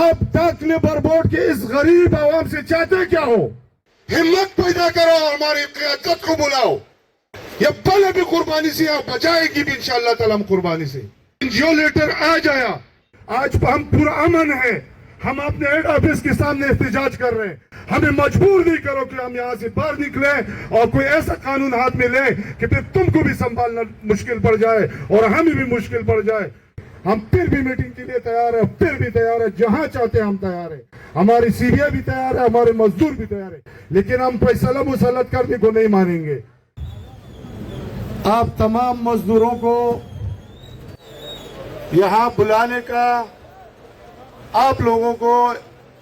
آپ ڈاک labour board کے اس غریب عوام سے چاہتے کیا ہو؟ ہمت پیدا کرو، ہماری قیادت کو بلاؤ. یہ پہلے بھی قربانی سے آپ بچائے گی بھی انشاءاللہ تعالی ہم قربانی سے. جو لیٹر آج آیا، آج ہم پورا امن ہے. ہم اپنے ہیڈ آفس کے سامنے احتجاج کر رہے ہیں. ہمیں مجبور نہیں کرو کہ ہم یہاں سے باہر نکلیں اور کوئی ایسا قانون ہاتھ میں لے کہ پھر تم کو بھی سنبھالنا مشکل پڑ جائے اور ہمیں بھی مشکل پڑ جائے. ہم پھر بھی میٹنگ کے لیے تیار ہیں، پھر بھی تیار ہیں، جہاں چاہتے ہیں ہم تیار ہیں. ہماری سیریہ بھی تیار ہے، ہمارے مزدور بھی تیار ہیں، لیکن ہم فیصلہ مسلط کرنے کو نہیں مانیں گے. آپ تمام مزدوروں کو یہاں بلانے کا، آپ لوگوں کو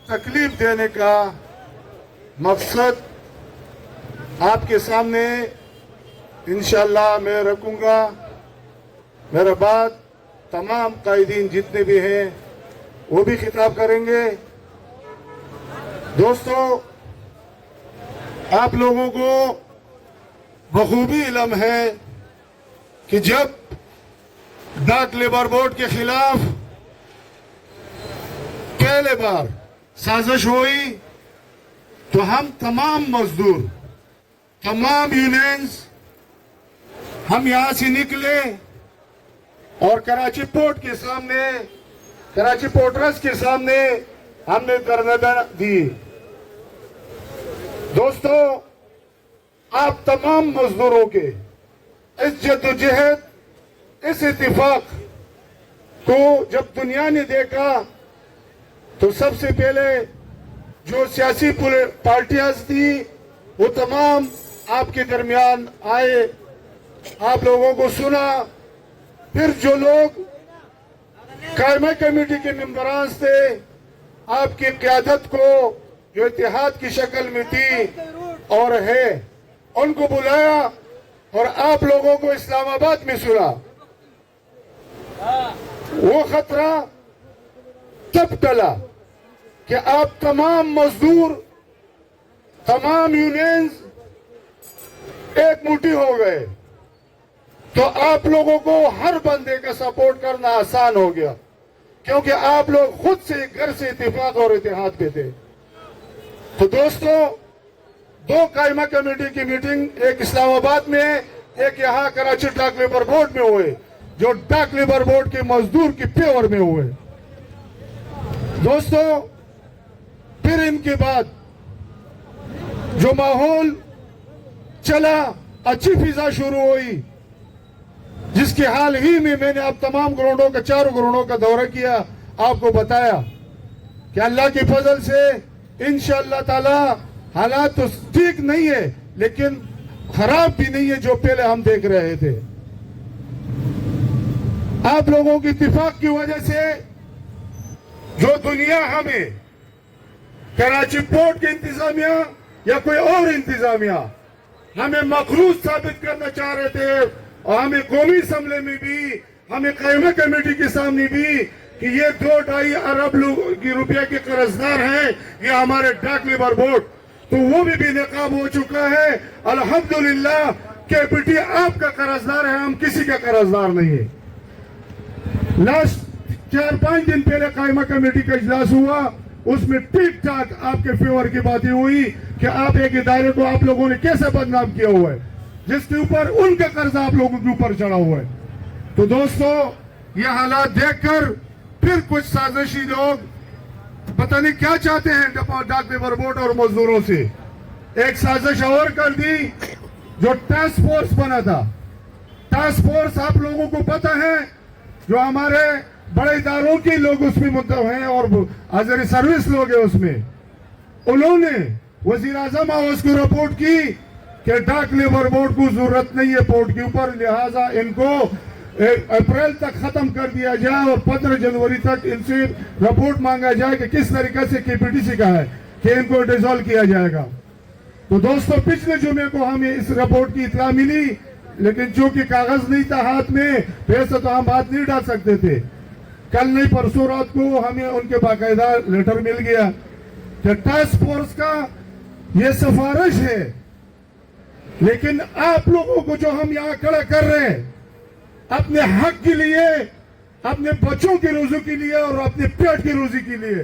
تکلیف دینے کا مقصد آپ کے سامنے انشاءاللہ میں رکھوں گا. میرے بعد تمام قائدین جتنے بھی ہیں وہ بھی خطاب کریں گے. دوستو، آپ لوگوں کو بخوبی علم ہے کہ جب ڈاک لیبر بورڈ کے خلاف پہلے بار سازش ہوئی تو ہم تمام مزدور، تمام یونینز ہم یہاں سے نکلے اور کراچی پورٹ کے سامنے، کراچی پورٹرس کے سامنے ہم نے دھرنا دی. دوستو، آپ تمام مزدوروں کے اس جدوجہد، اس اتفاق کو جب دنیا نے دیکھا تو سب سے پہلے جو سیاسی پارٹیاں تھی وہ تمام آپ کے درمیان آئے، آپ لوگوں کو سنا. پھر جو لوگ قائمہ کمیٹی کے ممبران تھے، آپ کی قیادت کو جو اتحاد کی شکل میں تھی اور ہے، ان کو بلایا اور آپ لوگوں کو اسلام آباد میں سنا. وہ خطرہ تب ٹلا کہ آپ تمام مزدور، تمام یونینز ایک مٹھی ہو گئے تو آپ لوگوں کو ہر بندے کا سپورٹ کرنا آسان ہو گیا، کیونکہ آپ لوگ خود سے گھر سے اتفاق اور اتحاد پہ تھے. تو دوستو، دو قائمہ کمیٹی کی میٹنگ، ایک اسلام آباد میں، ایک یہاں کراچی ڈاک لیبر بورڈ میں ہوئے، جو ڈاک لیبر بورڈ کے مزدور کی پیور میں ہوئے. دوستو، پھر ان کے بعد جو ماحول چلا، اچھی فضا شروع ہوئی، جس کے حال ہی میں نے اب تمام گراؤنڈوں کا، چاروں گراؤنڈوں کا دورہ کیا، آپ کو بتایا کہ اللہ کی فضل سے انشاءاللہ تعالی حالات تو ٹھیک نہیں ہے لیکن خراب بھی نہیں ہے جو پہلے ہم دیکھ رہے تھے. آپ لوگوں کی اتفاق کی وجہ سے جو دنیا ہمیں، کراچی پورٹ کی انتظامیہ یا کوئی اور انتظامیہ ہمیں مقروض ثابت کرنا چاہ رہے تھے، اور ہمیں قومی اسمبلی میں بھی، ہمیں قائمہ کمیٹی کے سامنے بھی کہ یہ 2-2.5 ارب روپیہ کے قرضدار ہیں یہ ہمارے ڈاک لیبر بورڈ، تو وہ بھی بے نقاب ہو چکا ہے. الحمدللہ کیپٹی آپ کا قرضدار ہے، ہم کسی کا قرضدار نہیں ہے. لاسٹ 4-5 دن پہلے قائمہ کمیٹی کا اجلاس ہوا، اس میں ٹھیک ٹھاک آپ کے فیور کی باتیں ہوئی کہ آپ ایک ادارے کو آپ لوگوں نے کیسے بدنام کیا ہوا ہے جس کے اوپر ان کا قرض آپ لوگوں کے اوپر چڑھا ہوا ہے. تو دوستو، یہ حالات دیکھ کر پھر کچھ سازشی لوگ پتہ نہیں کیا چاہتے ہیں ڈاک لیبر بورڈ اور مزدوروں سے. ایک سازش اور کر دی، جو ٹاسک فورس بنا تھا. ٹاسک فورس آپ لوگوں کو پتہ ہے جو ہمارے بڑے اداروں کے لوگ اس میں منتخب ہیں اور حاضر سروس لوگ ہیں اس میں، انہوں نے وزیر اعظم ہاؤس کو رپورٹ کی کہ ڈاک لیبر بورڈ کو ضرورت نہیں ہے پورٹ کے اوپر، لہٰذا ان کو اپریل تک ختم کر دیا جائے اور 15 جنوری تک ان سے رپورٹ مانگا جائے کہ کس طریقے سے KPT سے کہا ہے کہ ان کو ڈیزالو کیا جائے گا. تو دوستو، پچھلے جمعے کو ہمیں اس رپورٹ کی اطلاع ملی، لیکن چونکہ کاغذ نہیں تھا ہاتھ میں، ویسے تو ہم بات نہیں ڈال سکتے تھے. کل نہیں پرسوں رات کو ہمیں ان کے باقاعدہ لیٹر مل گیا کہ ٹاسک فورس کا یہ سفارش ہے، لیکن آپ لوگوں کو جو ہم یہاں کھڑا کر رہے ہیں اپنے حق کے لیے، اپنے بچوں کی روزی کے لیے اور اپنے پیٹ کی روزی کے لیے،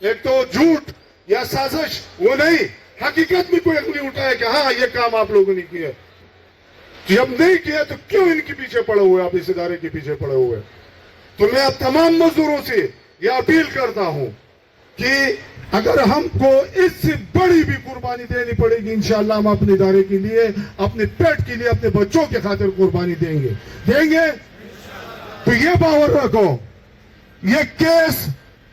ایک تو جھوٹ یا سازش وہ نہیں، حقیقت میں کوئی انگلی اٹھائے کہ ہاں یہ کام آپ لوگوں نے کیا، جب نہیں کیا تو کیوں ان کے پیچھے پڑے ہوئے، آپ اس ادارے کے پیچھے پڑے ہوئے؟ تو میں اب تمام مزدوروں سے یہ اپیل کرتا ہوں کہ اگر ہم کو اس سے بڑی بھی قربانی دینی پڑے گی، انشاءاللہ ہم اپنے ادارے کے لیے، اپنے پیٹ کے لیے، اپنے بچوں کے خاطر قربانی دیں گے۔ تو یہ باور رکھو، یہ کیس،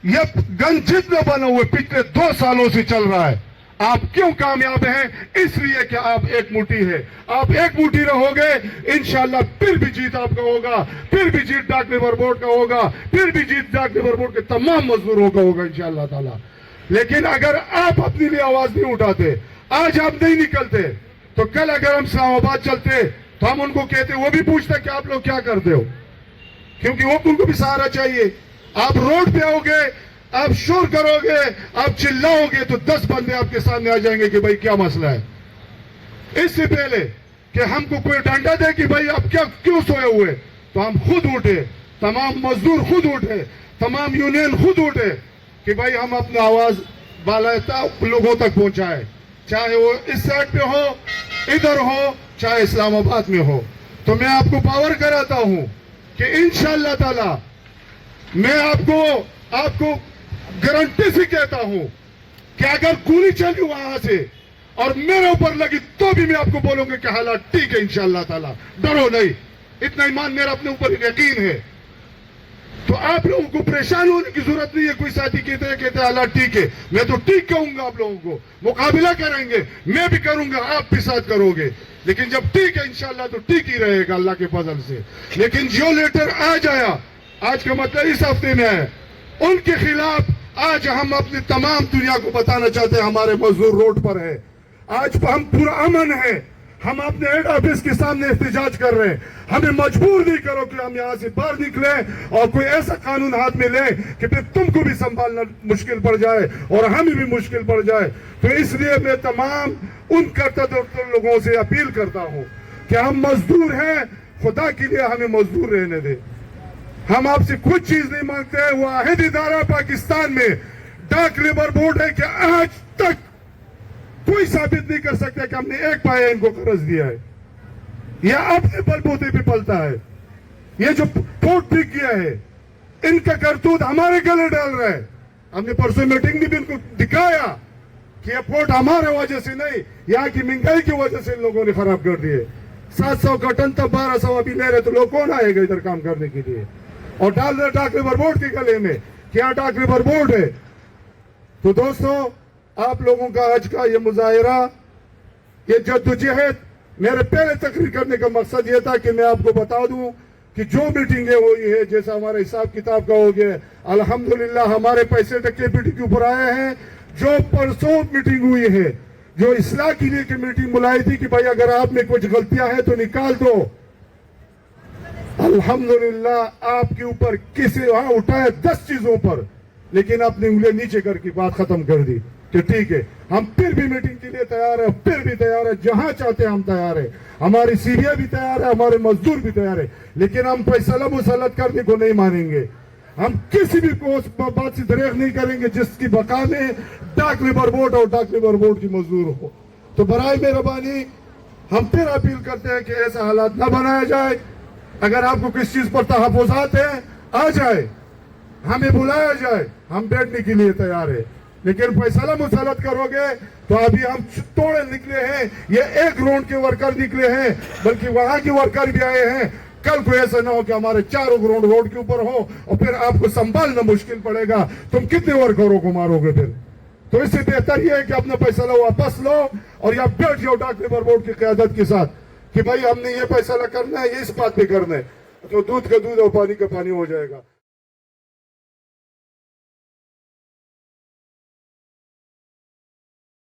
یہ گن جتنا بنا ہوئے پچھلے 2 سالوں سے چل رہا ہے۔ آپ کیوں کامیاب ہیں؟ اس لیے کہ آپ ایک مٹھی ہے، آپ ایک مٹھی رہو گے، انشاءاللہ پھر بھی جیت آپ کا ہوگا، پھر بھی جیت ڈاک لیبر بورڈ کا ہوگا، پھر بھی جیت ڈاک لیبر بورڈ کے تمام مزدوروں کا ہوگا انشاءاللہ تعالی۔ لیکن اگر آپ اپنے لیے آواز نہیں اٹھاتے، آج آپ نہیں نکلتے، تو کل اگر ہم اسلام آباد چلتے تو ہم ان کو کہتے، وہ بھی پوچھتے کہ آپ لوگ کیا کرتے ہو، کیونکہ وہ ان کو بھی سہارا چاہیے۔ آپ روڈ پہ ہوگے، آپ شور کرو گے، آپ چلاؤ گے تو 10 بندے آپ کے سامنے آ جائیں گے کہ بھائی کیا مسئلہ ہے۔ اس سے پہلے کہ ہم کو کوئی ڈانٹا دے کہ بھائی آپ کیوں سوئے ہوئے، تو ہم خود اٹھے، تمام مزدور خود اٹھے، تمام یونین خود اٹھے کہ بھائی ہم اپنی آواز بالاتا لوگوں تک پہنچائے، چاہے وہ اس سائڈ پہ ہو، ادھر ہو، چاہے اسلام آباد میں ہو۔ تو میں آپ کو پاور کراتا ہوں کہ انشاءاللہ تعالی میں آپ کو گارنٹی سے کہتا ہوں کہ اگر گولی چلی وہاں سے اور میرے اوپر لگی تو بھی میں آپ کو بولوں گا کہ حالات ٹھیک ہے انشاءاللہ تعالی، ڈرو نہیں، اتنا ایمان میرا اپنے اوپر یقین ہے۔ تو آپ لوگوں کو پریشان ہونے کی ضرورت نہیں ہے۔ کوئی ساتھی کہتے ہیں حالات ٹھیک ہے، میں تو ٹھیک کہوں گا، آپ لوگوں کو مقابلہ کریں گے، میں بھی کروں گا، آپ بھی ساتھ کرو گے، لیکن جب ٹھیک ہے انشاءاللہ تو ٹھیک ہی رہے گا اللہ کے فضل سے۔ لیکن جو لیٹر آج آیا، آج کا مطلب اس ہفتے میں ہے، ان کے خلاف آج ہم اپنی تمام دنیا کو بتانا چاہتے ہیں ہمارے مزدور روڈ پر ہے، آج ہم پورا امن ہے، ہم اپنے ہیڈ آفس کے سامنے احتجاج کر رہے ہیں۔ ہمیں مجبور نہیں کرو کہ ہم یہاں سے باہر نکلیں اور کوئی ایسا قانون ہاتھ میں لیں کہ پھر تم کو بھی سنبھالنا مشکل پڑ جائے اور ہمیں بھی مشکل پڑ جائے۔ تو اس لیے میں تمام ان کرتا لوگوں سے اپیل کرتا ہوں کہ ہم مزدور ہیں، خدا کے لیے ہمیں مزدور رہنے دیں۔ ہم آپ سے کچھ چیز نہیں مانگتے ہیں، وہ واحد ادارہ پاکستان میں ڈاک لیبر بورڈ ہے کہ آج تک کوئی ثابت نہیں کر سکتا کہ ہم نے ایک پایا ان کو قرض دیا ہے، یا اپنے بل بوتے پہ پلتا ہے۔ یہ جو پورٹ ٹھیک کیا ہے، ان کا کرتوت ہمارے گلے ڈال رہا ہے۔ ہم نے پرسوں میٹنگ میں بھی ان کو دکھایا کہ یہ پورٹ ہمارے وجہ سے نہیں، یہاں کی مہنگائی کی وجہ سے ان لوگوں نے خراب کر دیے۔ 700 کا ٹن تب 1200 ابھی لے رہے، تو لوگ کون آئے گا ادھر کام کرنے کے لیے؟ اور ڈال رہے ڈاک لیبر بورڈ کے گلے میں، کیا ڈاک لیبر بورڈ ہے؟ تو دوستو، آپ لوگوں کا آج کا یہ مظاہرہ، یہ جدوجہد، میرے پہلے تقریر کرنے کا مقصد یہ تھا کہ میں آپ کو بتا دوں کہ جو میٹنگیں ہوئی ہے، جیسا ہمارا حساب کتاب کا ہو گیا، الحمدللہ ہمارے پیسے ٹکے کے اوپر آئے ہیں۔ جو پرسوں میٹنگ ہوئی ہے، جو اصلاح کے لیے کی میٹنگ بلائی تھی کہ بھائی اگر آپ میں کچھ غلطیاں ہیں تو نکال دو، الحمدللہ آپ کے اوپر کسی وہاں اٹھائے 10 چیزوں پر، لیکن اپنی انگلیاں نیچے کر کے بات ختم کر دی کہ ٹھیک ہے، ہم پھر بھی میٹنگ کے لیے تیار ہیں، پھر بھی تیار ہے، جہاں چاہتے ہیں ہم تیار ہیں، ہماری سیڑھیاں بھی تیار ہے، ہمارے مزدور بھی تیار ہے، لیکن ہم فیصلہ مسلط کرنے کو نہیں مانیں گے۔ ہم کسی بھی بات سے دریغ نہیں کریں گے جس کی بقا میں ڈاک لیبر بورڈ اور ڈاک لیبر بورڈ کی مزدور ہو۔ تو برائے مہربانی ہم پھر اپیل کرتے ہیں کہ ایسا حالات نہ بنایا جائے۔ اگر آپ کو کس چیز پر تحفظات ہیں، آ جائے، ہمیں بلایا جائے، ہم بیٹھنے کے لیے تیار ہیں، لیکن فیصلہ مسلط کرو گے تو ابھی ہم توڑے نکلے ہیں، یہ ایک روڈ کے ورکر نکلے ہیں، بلکہ وہاں کے ورکر بھی آئے ہیں۔ کل کو ایسا نہ ہو کہ ہمارے چاروں گراؤنڈ روڈ کے اوپر ہو اور پھر آپ کو سنبھالنا مشکل پڑے گا، تم کتنے ورکروں کو مارو گے پھر؟ تو اس سے بہتر یہ ہے کہ اپنا فیصلہ واپس لو اور یا بیٹھ جاؤ ڈاک لیبر بورڈ کی قیادت کے ساتھ کہ بھائی ہم نے یہ فیصلہ کرنا ہے، یہ اس بات پہ کرنا ہے، تو دودھ کا دودھ اور پانی کا پانی ہو جائے گا۔